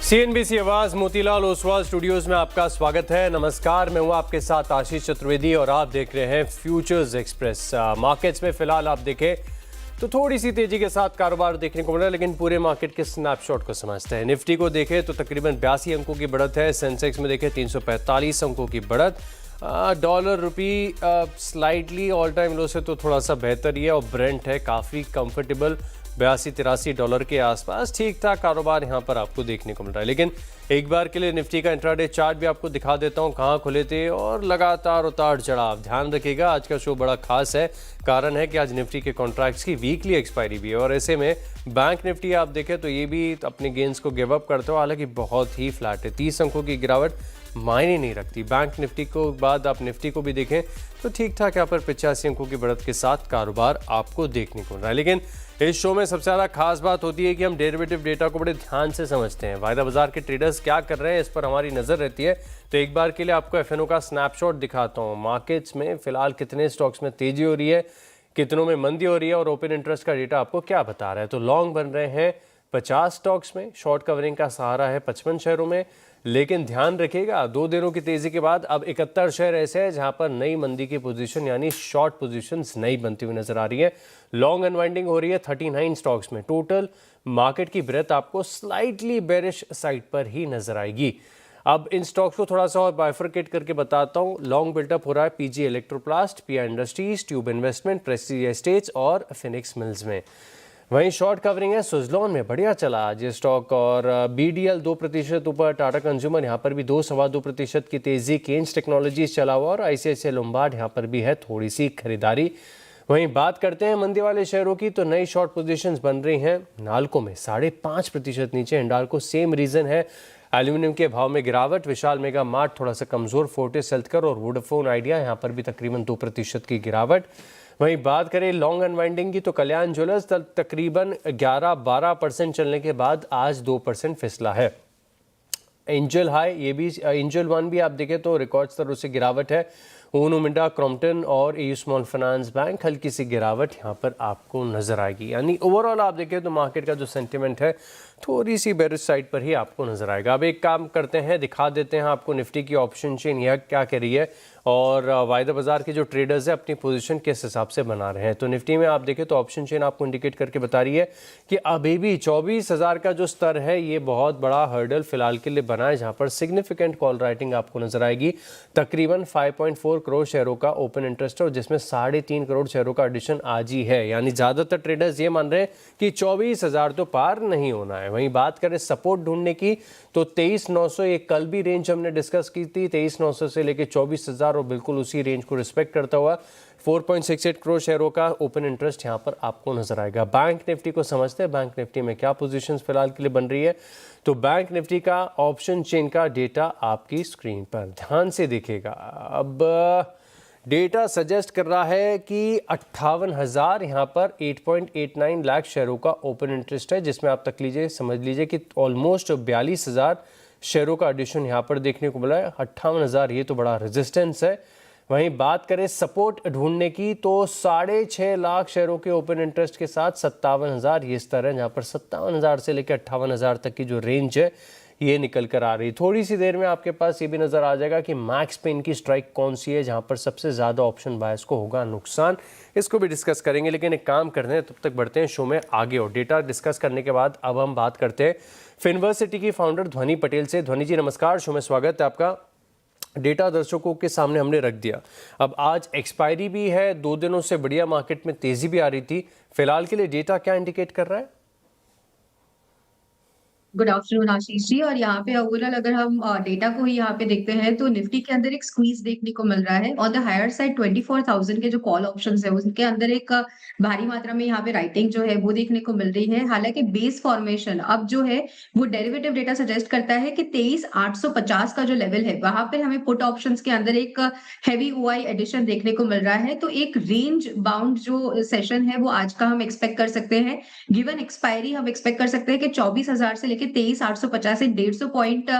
CNBC आवाज Motilal Oswal studios में आपका स्वागत है। नमस्कार, मैं हूं आपके साथ आशीष चतुर्वेदी और आप देख रहे हैं फ्यूचर्स एक्सप्रेस। मार्केट्स में फिलहाल आप देखें तो थोड़ी सी तेजी के साथ कारोबार देखने को मिल रहा है, लेकिन पूरे मार्केट के स्नैपशॉट को समझते हैं। निफ्टी को देखें तो तकरीबन 82 अंकों की बढ़त है। सेंसेक्स में देखें 345 अंकों की बढ़त। Dollar rupee slightly all time low से तो थोड़ा सा बेहतर ही है और ब्रेंट है काफ़ी कंफर्टेबल $82-83 के आसपास। ठीक ठाक कारोबार यहाँ पर आपको देखने को मिल रहा है। लेकिन एक बार के लिए निफ्टी का इंट्राडे चार्ट भी आपको दिखा देता हूँ कहाँ खुले थे और लगातार उतार चढ़ाव। ध्यान रखिएगा, आज का शो बड़ा खास है। कारण है कि आज निफ्टी के कॉन्ट्रैक्ट्स की वीकली एक्सपायरी भी है और ऐसे में बैंक निफ्टी आप देखें तो ये भी अपने गेंस को गिव अप करते हो, हालांकि बहुत ही फ्लैट है। 30 अंकों की गिरावट मायने नहीं रखती। बैंक निफ्टी को बाद आप निफ्टी को भी देखें तो ठीक ठाक यहाँ पर 85 अंकों की बढ़त के साथ कारोबार आपको देखने को मिल रहा है। लेकिन इस शो में सबसे ज़्यादा खास बात होती है कि हम डेरिवेटिव डेटा को बड़े ध्यान से समझते हैं। वायदा बाजार के ट्रेडर्स क्या कर रहे हैं इस पर हमारी नज़र रहती है। तो एक बार के लिए आपको एफएनओ का स्नैपशॉट दिखाता हूँ। मार्केट्स में फिलहाल कितने स्टॉक्स में तेजी हो रही है, कितनों में मंदी हो रही है और ओपन इंटरेस्ट का डेटा आपको क्या बता रहा है। तो लॉन्ग बन रहे हैं 50 स्टॉक्स में, शॉर्ट कवरिंग का सहारा है 55 शेयरों में। लेकिन ध्यान रखिएगा, 2 दिनों की तेजी के बाद अब 71 शेयर ऐसे हैं जहां पर नई मंदी की पोजीशन यानी शॉर्ट पोजीशंस नई बनती हुई नजर आ रही है। लॉन्ग अनवाइंडिंग हो रही है 39 स्टॉक्स में। टोटल मार्केट की ब्रेथ आपको स्लाइटली बेरिश साइड पर ही नजर आएगी। अब इन स्टॉक्स को थोड़ा सा और बाइफरकेट करके बताता हूं। लॉन्ग बिल्डअप हो रहा है PG Electroplast, pi industries, tube investment, Prestige estates और फिनिक्स मिल्स में। वहीं शॉर्ट कवरिंग है सुजलॉन में, बढ़िया चला आज ये स्टॉक। और बीडीएल 2% ऊपर, टाटा कंज्यूमर यहाँ पर भी 2-2.25% की तेजी, केन्स टेक्नोलॉजीज चला हुआ और आईसीआईसीआई लोम्बार्ड यहाँ पर भी है थोड़ी सी खरीदारी। वहीं बात करते हैं मंदी वाले शेयरों की तो नई शॉर्ट पोजीशंस बन रही हैं। नाल्को में 5.5% नीचे, हिंडाल्को सेम रीजन है, एल्यूमिनियम के भाव में गिरावट। विशाल मेगा मार्ट थोड़ा सा कमजोर, फोर्टिस हेल्थकेयर और वोडाफोन आइडिया यहाँ पर भी तकरीबन 2% की गिरावट। वहीं बात करें लॉन्ग अनवाइंडिंग की तो कल्याण ज्वेलर्स तकरीबन 11-12% चलने के बाद आज 2% फिसला है। एंजल हाई, ये भी एंजल वन भी आप देखें तो रिकॉर्ड स्तरों से गिरावट है। ऊनो मिंडा, क्रॉम्पटन और एयू स्मॉल फाइनेंस बैंक हल्की सी गिरावट यहाँ पर आपको नजर आएगी। यानी ओवरऑल आप देखें तो मार्केट का जो सेंटिमेंट है थोड़ी सी बेरिश साइड पर ही आपको नजर आएगा। अब एक काम करते हैं, दिखा देते हैं आपको निफ्टी की ऑप्शन चेन यह क्या कह रही है और वायदा बाजार के जो ट्रेडर्स हैं अपनी पोजीशन किस हिसाब से बना रहे हैं। तो निफ्टी में आप देखें तो ऑप्शन चेन आपको इंडिकेट करके बता रही है कि अभी भी 24,000 का जो स्तर है ये बहुत बड़ा हर्डल फिलहाल के लिए बना है, जहां पर सिग्निफिकेंट कॉल राइटिंग आपको नजर आएगी। तकरीबन 5.4 करोड़ शेयरों का ओपन इंटरेस्ट है और जिसमें 3.5 करोड़ शेयरों का एडिशन आज ही है। यानी ज्यादातर ट्रेडर्स ये मान रहे हैं कि 24,000 तो पार नहीं होना है। वहीं बात करें सपोर्ट ढूंढने की तो 23,900, ये कल भी रेंज हमने डिस्कस की थी, 23,900 से लेकर 24,000 और बिल्कुल उसी रेंज को रिस्पेक्ट करता हुआ 4.68 करोड़ शेयरों का ओपन इंटरेस्ट यहां पर आपको नजर आएगा। बैंक निफ्टी को समझते हैं, बैंक निफ्टी में क्या पोजीशंस फिलहाल के लिए बन रही है। तो बैंक निफ्टी का ऑप्शन चेन का डेटा आपकी स्क्रीन पर ध्यान से देखिएगा। अब डेटा सजेस्ट कर रहा है कि 58,000 यहाँ पर 8.89 लाख शेयरों का ओपन इंटरेस्ट है, जिसमें आप तक लीजिए समझ लीजिए कि ऑलमोस्ट 42,000 शेयरों का एडिशन यहाँ पर देखने को मिला है। 58,000 ये तो बड़ा रेजिस्टेंस है। वहीं बात करें सपोर्ट ढूंढने की तो 6.5 लाख शेयरों के ओपन इंटरेस्ट के साथ 57,000 ये स्तर है, जहाँ पर 57,000 से लेकर 58,000 तक की जो रेंज है ये निकल कर आ रही। थोड़ी सी देर में आपके पास ये भी नजर आ जाएगा कि मैक्स पेन की स्ट्राइक कौन सी है, जहां पर सबसे ज्यादा ऑप्शन बायर्स को होगा नुकसान। इसको भी डिस्कस करेंगे, लेकिन एक काम करते हैं, तब तक बढ़ते हैं शो में आगे। और डेटा डिस्कस करने के बाद अब हम बात करते हैं फिनवर्सिटी की फाउंडर ध्वनि पटेल से। ध्वनि जी नमस्कार, शो में स्वागत है आपका। डेटा दर्शकों के सामने हमने रख दिया, अब आज एक्सपायरी भी है, 2 दिनों से बढ़िया मार्केट में तेजी भी आ रही थी। फिलहाल के लिए डेटा क्या इंडिकेट कर रहा है? Good afternoon Ashish ji. और यहाँ पे ओवरऑल अगर हम डेटा को ही यहाँ पे देखते हैं तो निफ्टी के अंदर एक स्क्वीज देखने को मिल रहा है। ऑन द हायर साइड 24,000 के जो कॉल ऑप्शंस है उसके अंदर एक भारी मात्रा में यहाँ पे राइटिंग जो है वो देखने को मिल रही है। हालांकि बेस फॉर्मेशन अब जो है वो डेरिवेटिव डेटा सजेस्ट करता है कि 23,850 का जो लेवल है वहां पे हमें पुट ऑप्शंस के अंदर एक हैवी ओआई एडिशन देखने को मिल रहा है। तो एक रेंज बाउंड जो सेशन है वो आज का हम एक्सपेक्ट कर सकते हैं। गिवन एक्सपायरी हम एक्सपेक्ट कर सकते हैं कि 24,000 से लेकर 23,850 से 150 पॉइंट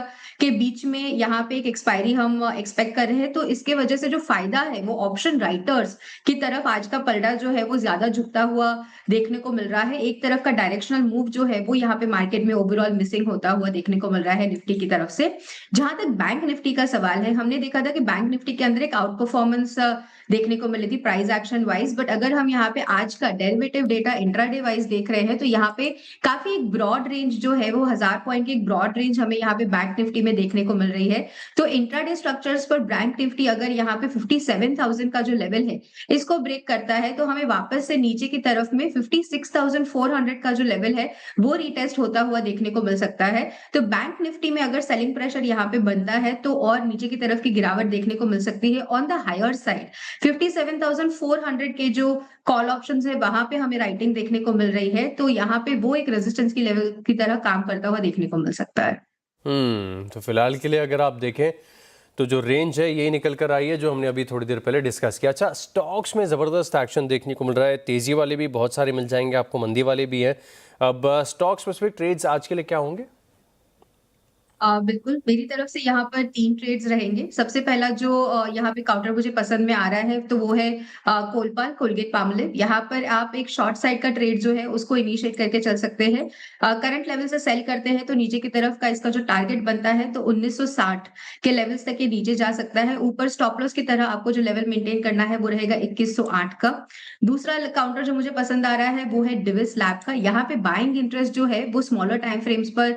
के बीच में यहाँ पे एक एक्सपायरी हम एक्सपेक्ट कर रहे हैं। तो इसके वजह से जो फायदा है वो ऑप्शन राइटर्स की तरफ आज का पलड़ा जो है वो ज्यादा झुकता हुआ देखने को मिल रहा है। एक तरफ का डायरेक्शनल मूव जो है वो यहाँ पे मार्केट में ओवरऑल मिसिंग होता हुआ देखने को मिल रहा है निफ्टी की तरफ से। जहां तक बैंक निफ्टी का सवाल है, हमने देखा था कि बैंक निफ्टी के अंदर एक आउट परफॉर्मेंस देखने को मिली थी प्राइस एक्शन वाइज, बट अगर हम यहाँ पे आज का डेरिवेटिव डेटा इंट्राडे वाइज देख रहे हैं तो यहाँ पे काफी एक ब्रॉड रेंज जो है वो 1000 पॉइंट की एक ब्रॉड रेंज हमें यहाँ पे बैंक निफ्टी में देखने को मिल रही है। तो इंट्राडे स्ट्रक्चर्स पर बैंक निफ्टी अगर यहाँ पे 57,000 का जो लेवल है इसको ब्रेक करता है तो हमें वापस से नीचे की तरफ में 56,400 का जो लेवल है वो रिटेस्ट होता हुआ देखने को मिल सकता है। तो बैंक निफ्टी में अगर सेलिंग प्रेशर यहाँ पे बनता है तो और नीचे की तरफ की गिरावट देखने को मिल सकती है। ऑन द हायर साइड 57,400 के जो कॉल ऑप्शंस है वहां पे हमें राइटिंग देखने को मिल रही है, तो यहाँ पे वो एक रेजिस्टेंस की लेवल की तरह काम करता हुआ देखने को मिल सकता है। तो फिलहाल के लिए अगर आप देखें तो जो रेंज है यही निकल कर आई है जो हमने अभी थोड़ी देर पहले डिस्कस किया। अच्छा, स्टॉक्स में ज़बरदस्त एक्शन देखने को मिल रहा है, तेज़ी वाले भी बहुत सारे मिल जाएंगे आपको, मंदी वाले भी हैं। अब स्टॉक स्पेसिफिक ट्रेड्स आज के लिए क्या होंगे? बिल्कुल, मेरी तरफ से यहाँ पर 3 ट्रेड्स रहेंगे। सबसे पहला जो यहाँ पे काउंटर मुझे पसंद में आ रहा है तो वो है कोलपाल कोलगेट पामोलिव। यहाँ पर आप एक शॉर्ट साइड का ट्रेड जो है उसको इनिशिएट करके चल सकते हैं। करंट लेवल से सेल करते हैं तो नीचे की तरफ का इसका जो टारगेट बनता है तो 1960 के लेवल्स तक ये नीचे जा सकता है। ऊपर स्टॉप लॉस की तरह आपको जो लेवल मेंटेन करना है वो रहेगा 2108 का। दूसरा काउंटर जो मुझे पसंद आ रहा है वो है डिविस लैब का। यहाँ पे बाइंग इंटरेस्ट जो है वो स्मॉलर टाइम फ्रेम्स पर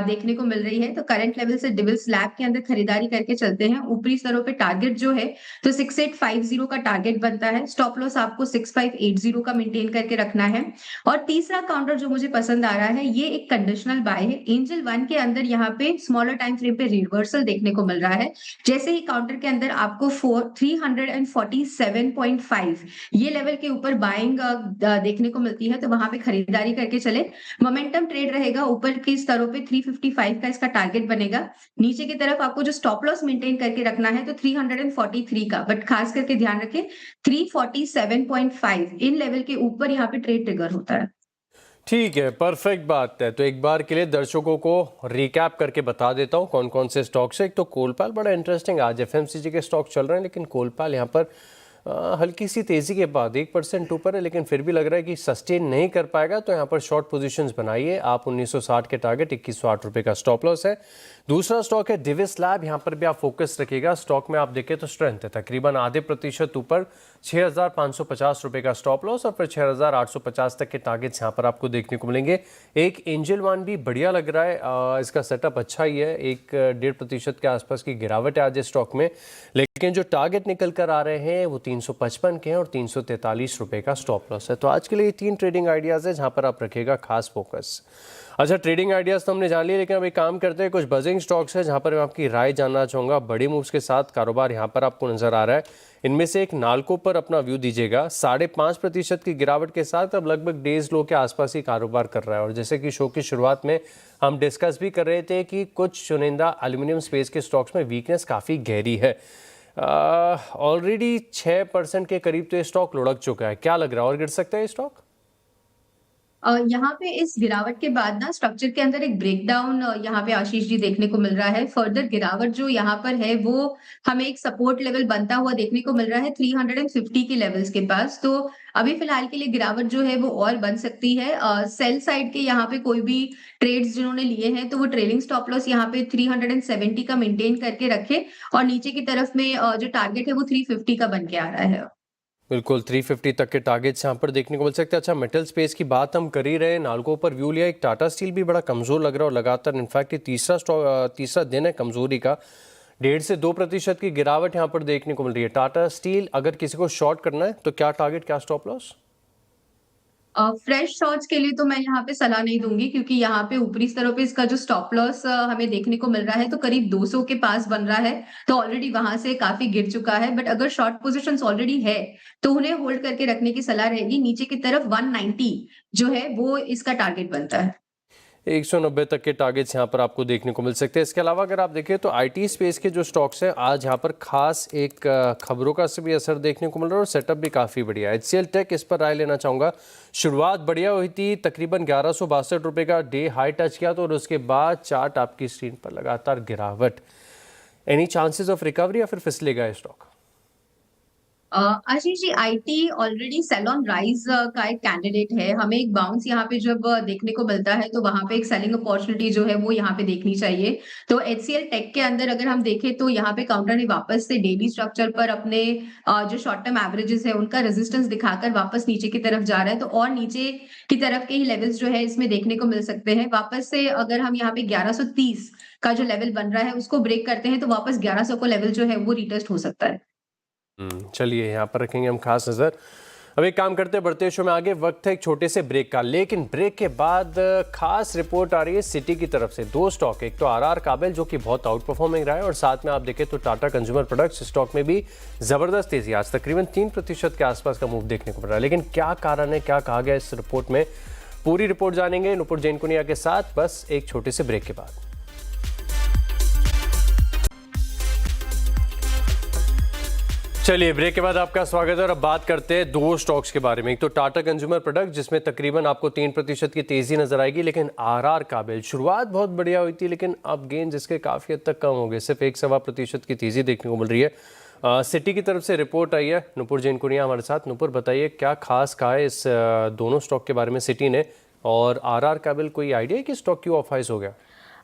देखने को मिल रही है। तो करंट लेवल से डिविल्स लैब के अंदर खरीदारी करके चलते हैं। ऊपरी स्तरों पे टारगेट जो है तो 6850 का टारगेट बनता है। स्टॉप लॉस आपको 6580 का मेंटेन करके रखना है। और तीसरा काउंटर जो मुझे पसंद आ रहा है ये एक कंडीशनल बाय है। एंजल 1 के अंदर यहाँ पे स्मॉलर टाइम फ्रेम पे रिवर्सल देखने को मिल रहा है। जैसे ही काउंटर के अंदर आपको 347.5 ये लेवल के ऊपर बाइंग देखने को मिलती है तो वहां पे खरीदारी करके चले। मोमेंटम ट्रेड रहेगा। ऊपर के स्तरों पे 355 का इसका टारगेट बनेगा। नीचे की तरफ आपको जो स्टॉप लॉस मेंटेन करके रखना है तो 343 का, बट खास करके ध्यान रखें 347.5 इन लेवल के ऊपर यहाँ पे ट्रेड ट्रिगर होता है। ठीक है, परफेक्ट बात है। तो एक बार के लिए दर्शकों को रिकैप करके बता देता हूँ कौन कौन से स्टॉक्स है। एक तो कोलपाल, बड़ा इंटरेस्टिंग, आज एफएमसीजी के स्टॉक चल रहे हैं लेकिन कोलपाल यहाँ पर हल्की सी तेज़ी के बाद 1% ऊपर है लेकिन फिर भी लग रहा है कि सस्टेन नहीं कर पाएगा। तो यहाँ पर शॉर्ट पोजीशंस बनाइए आप। 1960 के टारगेट, 2108 रुपये का स्टॉप लॉस है। दूसरा स्टॉक है डिविस लैब, यहाँ पर भी आप फोकस रखिएगा। स्टॉक में आप देखें तो स्ट्रेंथ है तकरीबन आधे प्रतिशत ऊपर, 6550 रुपये का स्टॉप लॉस और फिर 6850 तक के टारगेट्स यहाँ पर आपको देखने को मिलेंगे। एक एंजल 1 भी बढ़िया लग रहा है, इसका सेटअप अच्छा ही है। 1.5% के आसपास की गिरावट है आज इस स्टॉक में, लेकिन जो टारगेट निकल कर आ रहे हैं वो 355 के हैं और 343 रुपये का स्टॉप लॉस है। तो आज के लिए 3 ट्रेडिंग आइडियाज़ है जहाँ पर आप रखिएगा खास फोकस। अच्छा, ट्रेडिंग आइडियाज़ तो हमने जान लिए, लेकिन अब एक काम करते हैं, कुछ बजिंग स्टॉक्स है जहाँ पर मैं आपकी राय जानना चाहूँगा। बड़े मूव्स के साथ कारोबार यहाँ पर आपको नज़र आ रहा है। इनमें से एक नाल्को पर अपना व्यू दीजिएगा। 5.5% की गिरावट के साथ अब लगभग डेज लो के आसपास ही कारोबार कर रहा है। और जैसे कि शो की शुरुआत में हम डिस्कस भी कर रहे थे कि कुछ चुनिंदा एल्यूमिनियम स्पेस के स्टॉक्स में वीकनेस काफ़ी गहरी है। ऑलरेडी 6% के करीब तो ये स्टॉक लुढ़क चुका है। क्या लग रहा है और गिर सकता है ये स्टॉक? यहाँ पे इस गिरावट के बाद ना स्ट्रक्चर के अंदर एक ब्रेकडाउन यहाँ पे आशीष जी देखने को मिल रहा है। फर्दर गिरावट जो यहाँ पर है वो हमें एक सपोर्ट लेवल बनता हुआ देखने को मिल रहा है 350 के लेवल्स के पास। तो अभी फिलहाल के लिए गिरावट जो है वो और बन सकती है। सेल साइड के यहाँ पे कोई भी ट्रेड्स जिन्होंने लिए हैं तो वो ट्रेलिंग स्टॉप लॉस यहाँ पे 370 का मेंटेन करके रखे और नीचे की तरफ में जो टारगेट है वो 350 का बन के आ रहा है। बिल्कुल 350 तक के टारगेट्स यहाँ पर देखने को मिल सकते हैं। अच्छा, मेटल स्पेस की बात हम कर ही रहे हैं, नाल्को पर व्यू लिया। एक टाटा स्टील भी बड़ा कमज़ोर लग रहा है और लगातार इनफैक्ट ये तीसरा दिन है कमज़ोरी का। 1.5 से 2% की गिरावट यहाँ पर देखने को मिल रही है। टाटा स्टील अगर किसी को शॉर्ट करना है तो क्या टारगेट, क्या स्टॉप लॉस? फ्रेश शॉट्स के लिए तो मैं यहाँ पे सलाह नहीं दूंगी क्योंकि यहाँ पे ऊपरी स्तरों पे इसका जो स्टॉप लॉस हमें देखने को मिल रहा है तो करीब 200 के पास बन रहा है। तो ऑलरेडी वहां से काफी गिर चुका है। बट अगर शॉर्ट पोजीशंस ऑलरेडी है तो उन्हें होल्ड करके रखने की सलाह रहेगी। नीचे की तरफ 190 जो है वो इसका टारगेट बनता है। 190 तक के टारगेट्स यहाँ पर आपको देखने को मिल सकते हैं। इसके अलावा अगर आप देखें तो आईटी स्पेस के जो स्टॉक्स हैं आज यहाँ पर खास एक खबरों का से भी असर देखने को मिल रहा है और सेटअप भी काफ़ी बढ़िया है। एचसीएल टेक, इस पर राय लेना चाहूँगा। शुरुआत बढ़िया हुई थी, तकरीबन 1162 रुपये का डे हाई टच किया तो, और उसके बाद चार्ट आपकी स्क्रीन पर लगातार गिरावट। एनी चांसेस ऑफ रिकवरी या फिर फिसलेगा ये stock? Ashish ji, IT already sell on rise का एक कैंडिडेट है। हमें एक बाउंस यहाँ पे जब देखने को मिलता है तो वहां पे एक सेलिंग अपॉर्चुनिटी जो है वो यहाँ पे देखनी चाहिए। तो एचसीएल टेक के अंदर अगर हम देखें तो यहाँ पे काउंटर ने वापस से डेली स्ट्रक्चर पर अपने जो शॉर्ट टर्म एवरेजेस है उनका रेजिस्टेंस दिखाकर वापस नीचे की तरफ जा रहा है। तो और नीचे की तरफ के ही लेवल्स जो है इसमें देखने को मिल सकते हैं। वापस से अगर हम यहाँ पे 1130 का जो लेवल बन रहा है उसको ब्रेक करते हैं तो वापस 1100 को लेवल जो है वो रिटेस्ट हो सकता है। चलिए यहाँ पर रखेंगे हम खास नज़र। अब एक काम करते बढ़ते शो में आगे, वक्त है एक छोटे से ब्रेक का, लेकिन ब्रेक के बाद खास रिपोर्ट आ रही है सिटी की तरफ से। दो स्टॉक, एक तो आरआर काबिल जो कि बहुत आउट परफॉर्मिंग रहा है, और साथ में आप देखें तो टाटा कंज्यूमर प्रोडक्ट्स स्टॉक में भी जबरदस्त तेजी, आज तकरीबन 3% के आसपास का मूव देखने को मिल रहा है। लेकिन क्या कारण है, क्या कहा गया इस रिपोर्ट में, पूरी रिपोर्ट जानेंगे नुपुर जैन कुनिया के साथ, बस एक छोटे से ब्रेक के बाद। चलिए ब्रेक के बाद आपका स्वागत है और अब बात करते हैं दो स्टॉक्स के बारे में। एक तो टाटा कंज्यूमर प्रोडक्ट जिसमें तकरीबन आपको 3% की तेजी नजर आएगी, लेकिन आरआर काबिल शुरुआत बहुत बढ़िया हुई थी लेकिन अब गेन जिसके काफ़ी हद तक कम हो गए, सिर्फ 1-1.25% की तेजी देखने को मिल रही है। सिटी की तरफ से रिपोर्ट आई है, नुपुर जैन कुनिया हमारे साथ। नुपुर बताइए क्या खास कहा है इस दोनों स्टॉक के बारे में सिटी ने, और आरआर काबिल कोई आइडिया है कि स्टॉक क्यों ऑफ हाइस हो गया?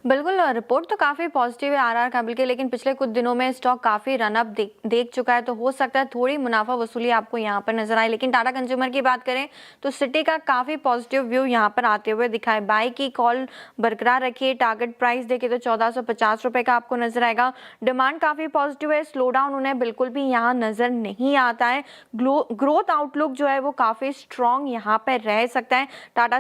बिल्कुल, रिपोर्ट तो काफ़ी पॉजिटिव है आरआर काबिल के, लेकिन पिछले कुछ दिनों में स्टॉक काफ़ी रनअप देख चुका है, तो हो सकता है थोड़ी मुनाफा वसूली आपको यहाँ पर नजर आए। लेकिन टाटा कंज्यूमर की बात करें तो सिटी का काफ़ी पॉजिटिव व्यू यहाँ पर आते हुए दिखा है। बाई की कॉल बरकरार रखिए, टारगेट प्राइस देखे तो 1450 रुपये का आपको नजर आएगा। डिमांड काफ़ी पॉजिटिव है, स्लो डाउन उन्हें बिल्कुल भी यहाँ नजर नहीं आता है। ग्रोथ आउटलुक जो है वो काफ़ी स्ट्रॉन्ग यहाँ पर रह सकता है। टाटा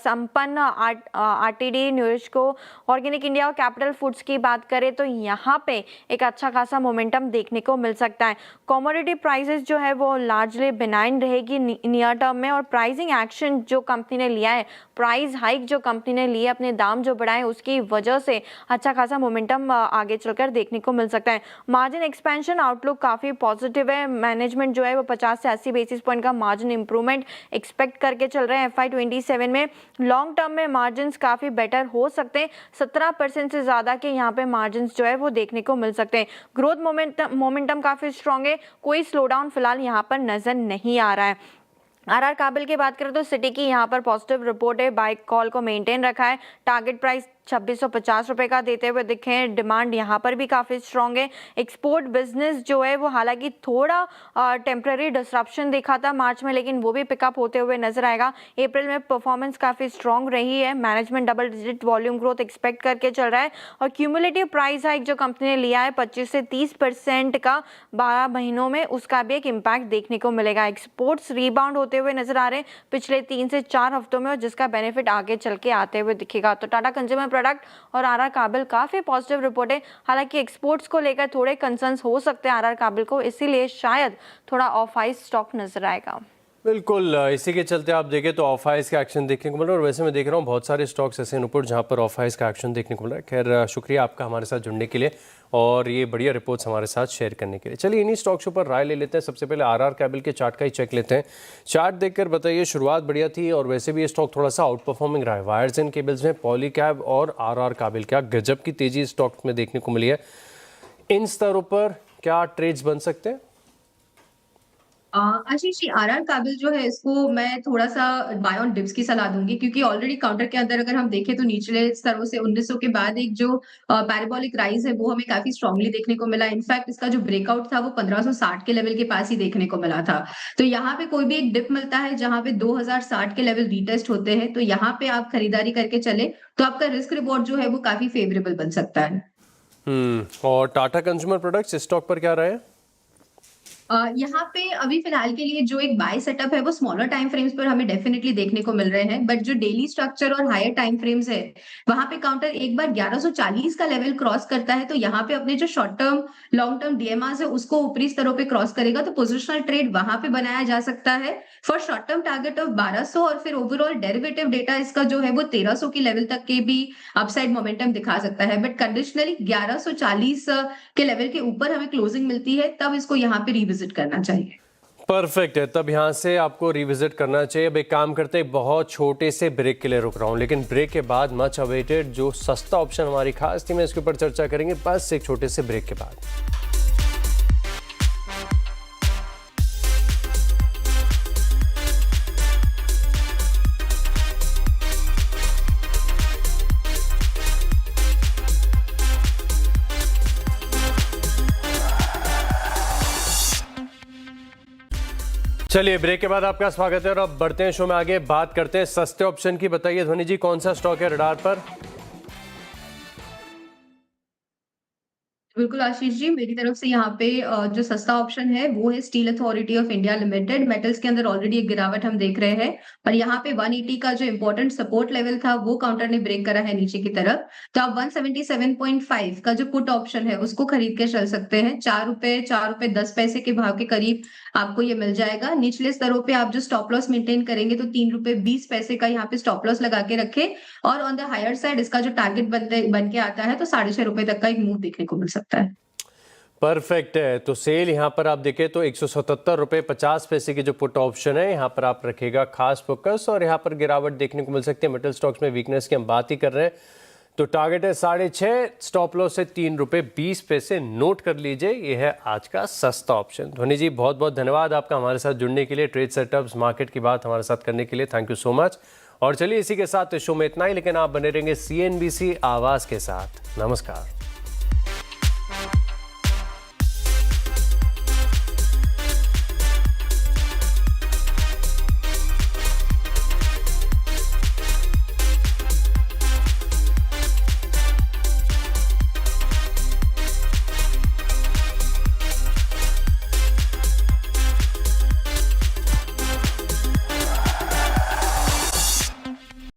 संपन्न आरटीडी को ऑर्गेनिक इंडिया और कैपिटल फूड्स की बात करें तो यहाँ पे एक अच्छा खासा मोमेंटम देखने को मिल सकता है। कमोडिटी प्राइसेस जो है वो लार्जली बिनाइन रहेगी नियर टर्म में, और प्राइसिंग एक्शन जो कंपनी ने लिया है, प्राइस हाइक जो कंपनी ने लिए, अपने दाम जो बढ़ाए, उसकी वजह से अच्छा खासा मोमेंटम आगे चलकर देखने को मिल सकता है। मार्जिन एक्सपेंशन आउटलुक काफ़ी पॉजिटिव है। मैनेजमेंट जो है वो 50 से 80 बेसिस पॉइंट का मार्जिन इंप्रूवमेंट एक्सपेक्ट करके चल रहे हैं FY 27 में। लॉन्ग टर्म में मार्जिन काफ़ी बेटर हो सकते हैं, 17% से ज़्यादा के यहाँ पे मार्जिन जो है वो देखने को मिल सकते हैं। ग्रोथ मोमेंटम काफ़ी स्ट्रॉन्ग है, कोई स्लो डाउन फिलहाल यहाँ पर नज़र नहीं आ रहा है। आरआर काबिल की बात करें तो सिटी की यहाँ पर पॉजिटिव रिपोर्ट है, बाय कॉल को मेंटेन रखा है, टारगेट प्राइस 2650 रुपये का देते हुए दिखे हैं। डिमांड यहाँ पर भी काफ़ी स्ट्रॉन्ग है। एक्सपोर्ट बिजनेस जो है वो हालांकि थोड़ा टेम्पररी डिसरप्शन देखा था मार्च में, लेकिन वो भी पिकअप होते हुए नजर आएगा। अप्रैल में परफॉर्मेंस काफ़ी स्ट्रॉन्ग रही है। Management double digit volume growth expect करके चल रहा है, और क्यूमुलेटिव प्राइस हाइक जो कंपनी ने लिया है 25 से 30% का 12 महीनों में, उसका भी एक इम्पैक्ट देखने को मिलेगा। एक्सपोर्ट्स रीबाउंड होते हुए नजर आ रहे हैं पिछले 3 से 4 हफ्तों में, और जिसका बेनिफिट आगे चल के आते हुए दिखेगा। तो टाटा कंज्यूमर प्रोडक्ट और आरआर काबिल काफी पॉजिटिव रिपोर्ट है। हालांकि एक्सपोर्ट्स को लेकर थोड़े कंसर्न्स हो सकते हैं आरआर काबिल को, इसीलिए शायद थोड़ा ऑफ हाइस स्टॉक नजर आएगा। बिल्कुल, इसी के चलते आप देखें तो ऑफ हाइस का एक्शन देखने को मिल रहा है, और वैसे मैं देख रहा हूँ बहुत सारे स्टॉक्स ऐसे नुपुर जहाँ पर ऑफ हाइस का एक्शन देखने को मिल रहा है। खैर शुक्रिया आपका हमारे साथ जुड़ने के लिए और ये बढ़िया रिपोर्ट्स हमारे साथ शेयर करने के लिए। चलिए इन्हीं स्टॉक्स पर राय ले लेते हैं। सबसे पहले आरआर काबिल के चार्ट का ही चेक लेते हैं। चार्ट देखकर बताइए, शुरुआत बढ़िया थी और वैसे भी ये स्टॉक थोड़ा सा आउट परफॉर्मिंग रहा है। वायर्स एंड केबल्स में पॉलीकैब और आरआर काबिल, क्या गजब की तेजी स्टॉक में देखने को मिली है। इन स्तरों पर क्या ट्रेड्स बन सकते हैं? आशीष जी, आरआर काबिल जो है इसको मैं थोड़ा सा बाय ऑन डिप्स की सलाह दूंगी, क्योंकि ऑलरेडी काउंटर के अंदर अगर हम देखें तो निचले स्तरों से 1900 के बाद एक जो पैराबोलिक राइज है वो हमें काफी स्ट्रांगली देखने को मिला। इनफैक्ट इसका जो ब्रेकआउट था वो 1560 के लेवल के पास ही देखने को मिला था। तो यहाँ पे कोई भी एक डिप मिलता है जहां पे 2060 के लेवल रीटेस्ट होते हैं, तो यहाँ पे आप खरीदारी करके चले तो आपका रिस्क रिवॉर्ड जो है वो काफी फेवरेबल बन सकता है। और टाटा कंज्यूमर प्रोडक्ट्स स्टॉक पर क्या रहे? यहाँ पे अभी फिलहाल के लिए जो एक बाय सेटअप है वो स्मॉलर टाइम फ्रेम्स पर हमें डेफिनेटली देखने को मिल रहे हैं, बट जो डेली स्ट्रक्चर और हायर टाइम फ्रेम्स है वहां पे काउंटर एक बार 1140 का लेवल क्रॉस करता है तो यहाँ पे अपने जो short term long term DMR है उसको ऊपरी स्तरों पे क्रॉस करेगा तो पोजिशनल ट्रेड वहां पे बनाया जा सकता है for short term target of 1200 और फिर ओवरऑल डेरिवेटिव डेटा इसका जो है वो 1300 की लेवल तक के भी अपसाइड मोमेंटम दिखा सकता है, बट कंडीशनली 1140 के लेवल के ऊपर हमें क्लोजिंग मिलती है तब इसको यहाँ पे रिविजिट करना चाहिए। परफेक्ट है, तब यहाँ से आपको रिविजिट करना चाहिए। अब एक काम करते हैं, बहुत छोटे से ब्रेक के लिए रुक रहा हूँ, लेकिन ब्रेक के बाद मच अवेटेड जो सस्ता ऑप्शन हमारी खास थी, मैं इसके ऊपर चर्चा करेंगे बस एक छोटे से ब्रेक के बाद। चलिए ब्रेक के बाद आपका स्वागत है और अब बढ़ते हैं शो में आगे, बात करते हैं सस्ते ऑप्शन की। बताइए ध्वनि जी, कौन सा स्टॉक है रडार पर? बिल्कुल आशीष जी, मेरी तरफ से यहाँ पे जो सस्ता ऑप्शन है वो है steel authority of India limited. Metals के अंदर ऑलरेडी एक गिरावट हम देख रहे हैं और यहाँ पे 180 का जो इंपॉर्टेंट सपोर्ट लेवल था वो काउंटर ने ब्रेक करा है नीचे की तरफ, तो आप 177.5 का जो पुट ऑप्शन है उसको खरीद के चल सकते हैं। 4 रुपए 10 पैसे के भाव के करीब आपको ये मिल जाएगा। निचले स्तरों पे आप जो स्टॉप लॉस मेंटेन करेंगे तो 3 रुपए 20 पैसे का यहाँ पे स्टॉप लॉस लगा के रखे और ऑन द हायर साइड इसका जो टारगेट बन के आता है तो 6.5 रुपए तक का एक मूव देखने को मिल सकता है। परफेक्ट है, तो सेल यहाँ पर आप देखें तो 177 रुपये 50 पैसे की जो पुट ऑप्शन है यहाँ पर आप रखेगा खास फोकस और यहाँ पर गिरावट देखने को मिल सकती है। मेटल स्टॉक्स में वीकनेस की हम बात ही कर रहे हैं, तो टारगेट है 6.5, स्टॉप लॉस है 3.20 रुपये। नोट कर लीजिए, ये है आज का सस्ता ऑप्शन। ध्वनि जी बहुत बहुत धन्यवाद आपका हमारे साथ जुड़ने के लिए, ट्रेड सेटअप्स मार्केट की बात हमारे साथ करने के लिए, थैंक यू सो मच। और चलिए इसी के साथ शो में इतना ही, लेकिन आप बने रहेंगे CNBC आवाज़ के साथ। नमस्कार।